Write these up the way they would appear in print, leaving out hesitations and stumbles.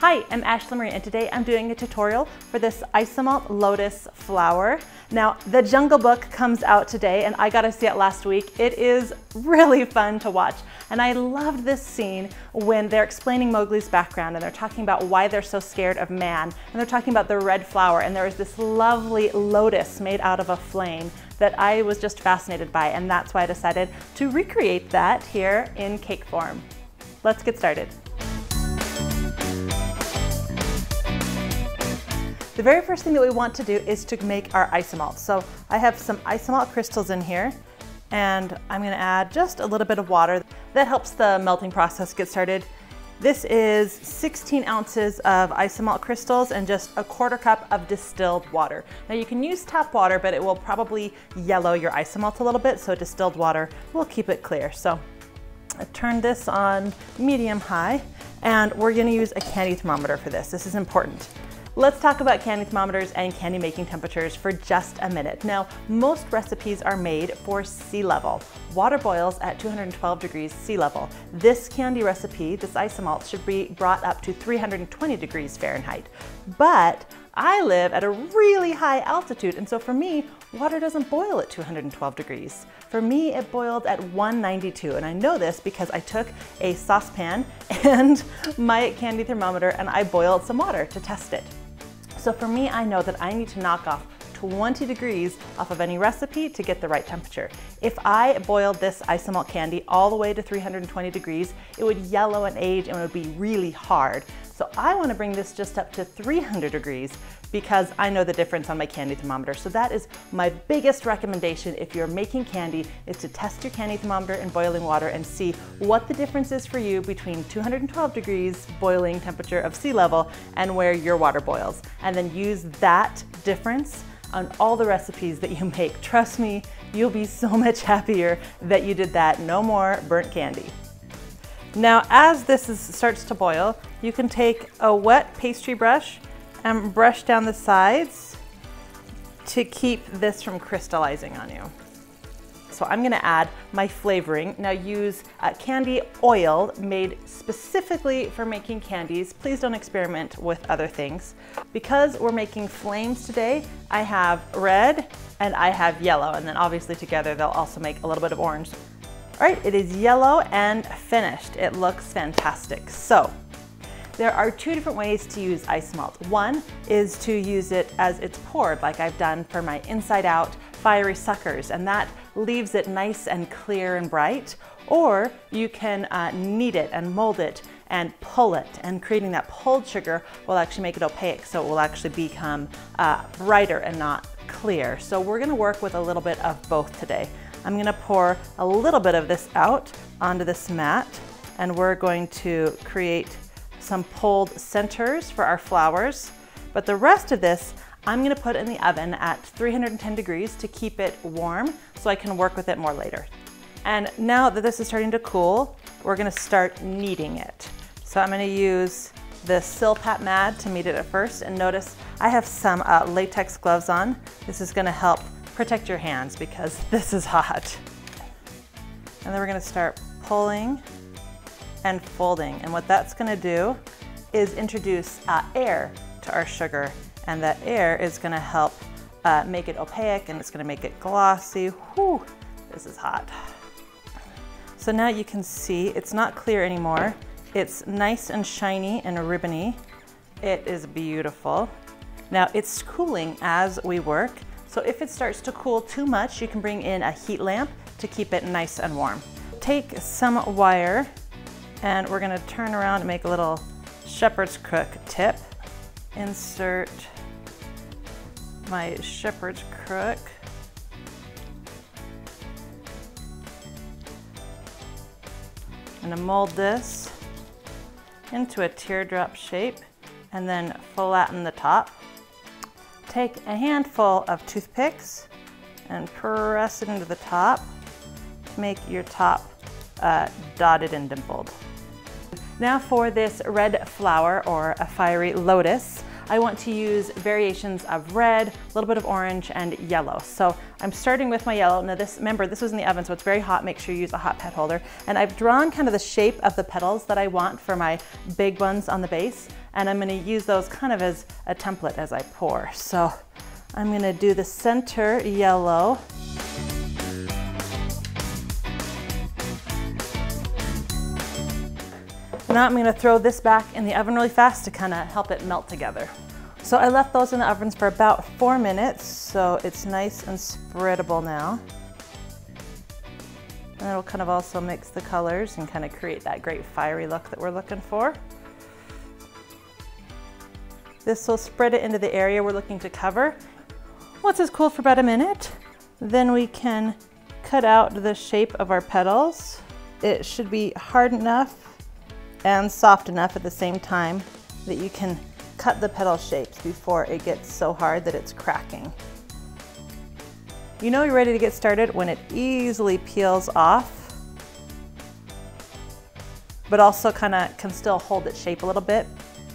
Hi, I'm ASHLEE MARIE and today I'm doing a tutorial for this isomalt lotus flower. Now, the Jungle Book comes out today and I got to see it last week. It is really fun to watch. And I loved this scene when they're explaining Mowgli's background and they're talking about why they're so scared of man. And they're talking about the red flower and there is this lovely lotus made out of a flame that I was just fascinated by, and that's why I decided to recreate that here in cake form. Let's get started. The very first thing that we want to do is to make our isomalt. So I have some isomalt crystals in here and I'm going to add just a little bit of water. That helps the melting process get started. This is 16 ounces of isomalt crystals and just a quarter cup of distilled water. Now you can use tap water, but it will probably yellow your isomalt a little bit, so distilled water will keep it clear. So I turn this on medium high and we're going to use a candy thermometer for this. This is important. Let's talk about candy thermometers and candy making temperatures for just a minute. Now, most recipes are made for sea level. Water boils at 212 degrees sea level. This candy recipe, this isomalt, should be brought up to 320 degrees Fahrenheit. But I live at a really high altitude, and so for me, water doesn't boil at 212 degrees. For me, it boiled at 192, and I know this because I took a saucepan and my candy thermometer and I boiled some water to test it. So for me, I know that I need to knock off 20 degrees off of any recipe to get the right temperature. If I boiled this isomalt candy all the way to 320 degrees, it would yellow and age and it would be really hard. So I want to bring this just up to 300 degrees because I know the difference on my candy thermometer. So that is my biggest recommendation if you're making candy, is to test your candy thermometer in boiling water and see what the difference is for you between 212 degrees boiling temperature of sea level and where your water boils. And then use that difference on all the recipes that you make. Trust me, you'll be so much happier that you did that. No more burnt candy. Now, as this starts to boil, you can take a wet pastry brush and brush down the sides to keep this from crystallizing on you. So I'm gonna add my flavoring. Now use candy oil made specifically for making candies. Please don't experiment with other things. Because we're making flames today, I have red and I have yellow, and then obviously together they'll also make a little bit of orange. All right, it is yellow and finished. It looks fantastic. So there are two different ways to use isomalt. One is to use it as it's poured, like I've done for my inside out fiery suckers, and that leaves it nice and clear and bright. Or you can knead it and mold it and pull it, and creating that pulled sugar will actually make it opaque, so it will actually become brighter and not clear. So we're gonna work with a little bit of both today. I'm gonna pour a little bit of this out onto this mat, and we're going to create some pulled centers for our flowers. But the rest of this, I'm gonna put in the oven at 310 degrees to keep it warm so I can work with it more later. And now that this is starting to cool, we're gonna start kneading it. So I'm gonna use the Silpat mat to knead it at first, and notice I have some latex gloves on. This is gonna help protect your hands because this is hot. And then we're gonna start pulling and folding. And what that's gonna do is introduce air to our sugar. And that air is gonna help make it opaque, and it's gonna make it glossy. Whew, this is hot. So now you can see it's not clear anymore. It's nice and shiny and ribbony. It is beautiful. Now it's cooling as we work. So if it starts to cool too much, you can bring in a heat lamp to keep it nice and warm. Take some wire and we're gonna turn around and make a little shepherd's crook tip. Insert my shepherd's crook. I'm gonna mold this into a teardrop shape and then flatten the top. Take a handful of toothpicks and press it into the top to make your top dotted and dimpled. Now for this red flower, or a fiery lotus, I want to use variations of red, a little bit of orange, and yellow. So I'm starting with my yellow. Now remember, this was in the oven, so it's very hot. Make sure you use a hot pet holder. And I've drawn kind of the shape of the petals that I want for my big ones on the base. And I'm gonna use those kind of as a template as I pour. So I'm gonna do the center yellow. Now I'm going to throw this back in the oven really fast to kind of help it melt together. So I left those in the ovens for about 4 minutes, so it's nice and spreadable now. And it'll kind of also mix the colors and kind of create that great fiery look that we're looking for. This will spread it into the area we're looking to cover. Once it's cooled for about a minute, then we can cut out the shape of our petals. It should be hard enough and soft enough at the same time that you can cut the petal shapes before it gets so hard that it's cracking. You know you're ready to get started when it easily peels off, but also kind of can still hold its shape a little bit.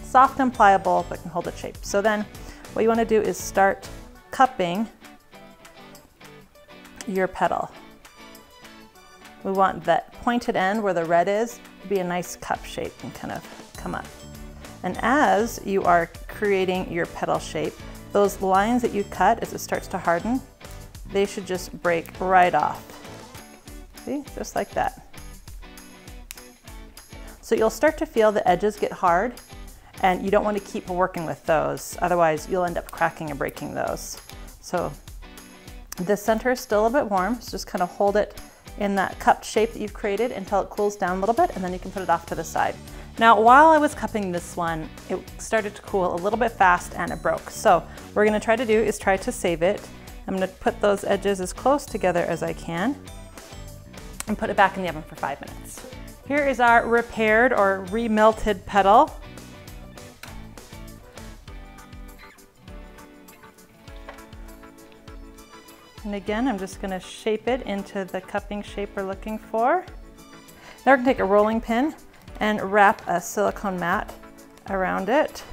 Soft and pliable, but can hold its shape. So then what you want to do is start cupping your petal. We want that pointed end where the red is to be a nice cup shape and kind of come up. And as you are creating your petal shape, those lines that you cut as it starts to harden, they should just break right off. See, just like that. So you'll start to feel the edges get hard, and you don't want to keep working with those, otherwise you'll end up cracking and breaking those. So the center is still a bit warm, so just kind of hold it in that cupped shape that you've created until it cools down a little bit, and then you can put it off to the side. Now, while I was cupping this one, it started to cool a little bit fast and it broke. So what we're gonna try to do is try to save it. I'm gonna put those edges as close together as I can and put it back in the oven for 5 minutes. Here is our repaired or remelted petal. And again, I'm just going to shape it into the cupping shape we're looking for. Now we're going to take a rolling pin and wrap a silicone mat around it.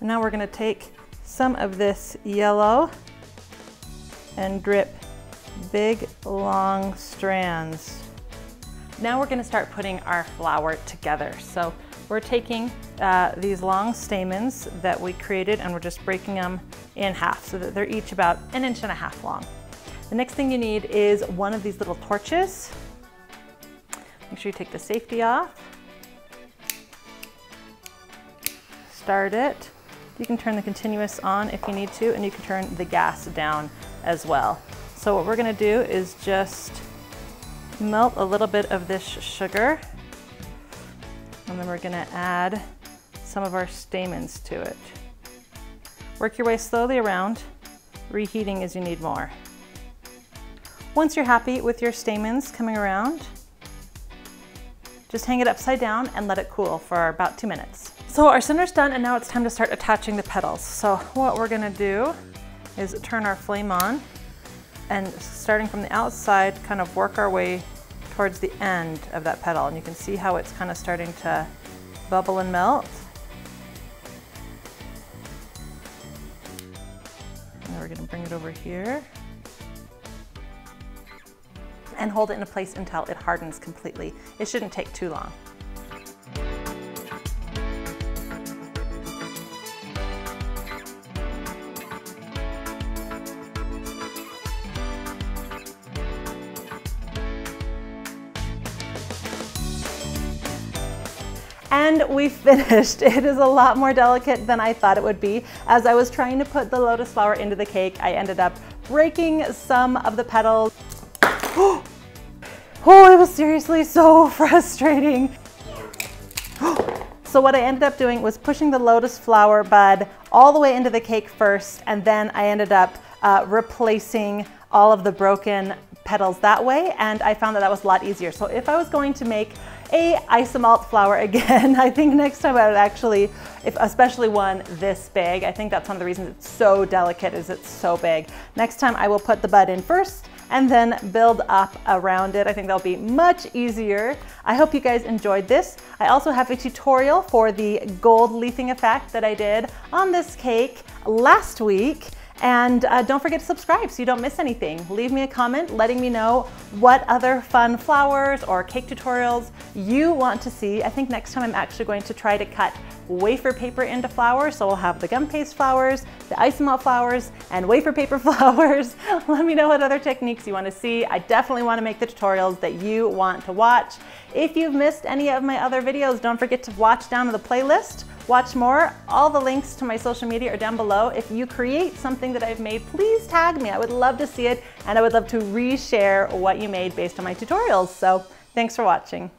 And now we're going to take some of this yellow and drip big long strands. Now we're going to start putting our flower together. So we're taking these long stamens that we created and we're just breaking them in half so that they're each about 1.5 inches long. The next thing you need is one of these little torches. Make sure you take the safety off. Start it. You can turn the continuous on if you need to, and you can turn the gas down as well. So what we're going to do is just melt a little bit of this sugar, and then we're going to add some of our stamens to it. Work your way slowly around, reheating as you need more. Once you're happy with your stamens coming around, just hang it upside down and let it cool for about 2 minutes. So our center's done, and now it's time to start attaching the petals. So what we're gonna do is turn our flame on, and starting from the outside, kind of work our way towards the end of that petal. And you can see how it's kind of starting to bubble and melt. And we're gonna bring it over here and hold it in place until it hardens completely. It shouldn't take too long. And we finished. It is a lot more delicate than I thought it would be. As I was trying to put the lotus flower into the cake, I ended up breaking some of the petals. Oh, it was seriously so frustrating. So what I ended up doing was pushing the lotus flower bud all the way into the cake first, and then I ended up replacing all of the broken petals that way, and I found that that was a lot easier. So if I was going to make a isomalt flower again, I think next time I would actually, especially one this big, I think that's one of the reasons it's so delicate, is it's so big. Next time I will put the bud in first, and then build up around it. I think that'll be much easier. I hope you guys enjoyed this. I also have a tutorial for the gold leafing effect that I did on this cake last week. And don't forget to subscribe so you don't miss anything. Leave me a comment letting me know what other fun flowers or cake tutorials you want to see. I think next time I'm actually going to try to cut wafer paper into flowers. So we'll have the gum paste flowers, the isomalt flowers, and wafer paper flowers. Let me know what other techniques you want to see. I definitely want to make the tutorials that you want to watch. If you've missed any of my other videos, don't forget to watch down in the playlist. Watch more. All the links to my social media are down below. If you create something that I've made, please tag me. I would love to see it, and I would love to reshare what you made based on my tutorials. So thanks for watching.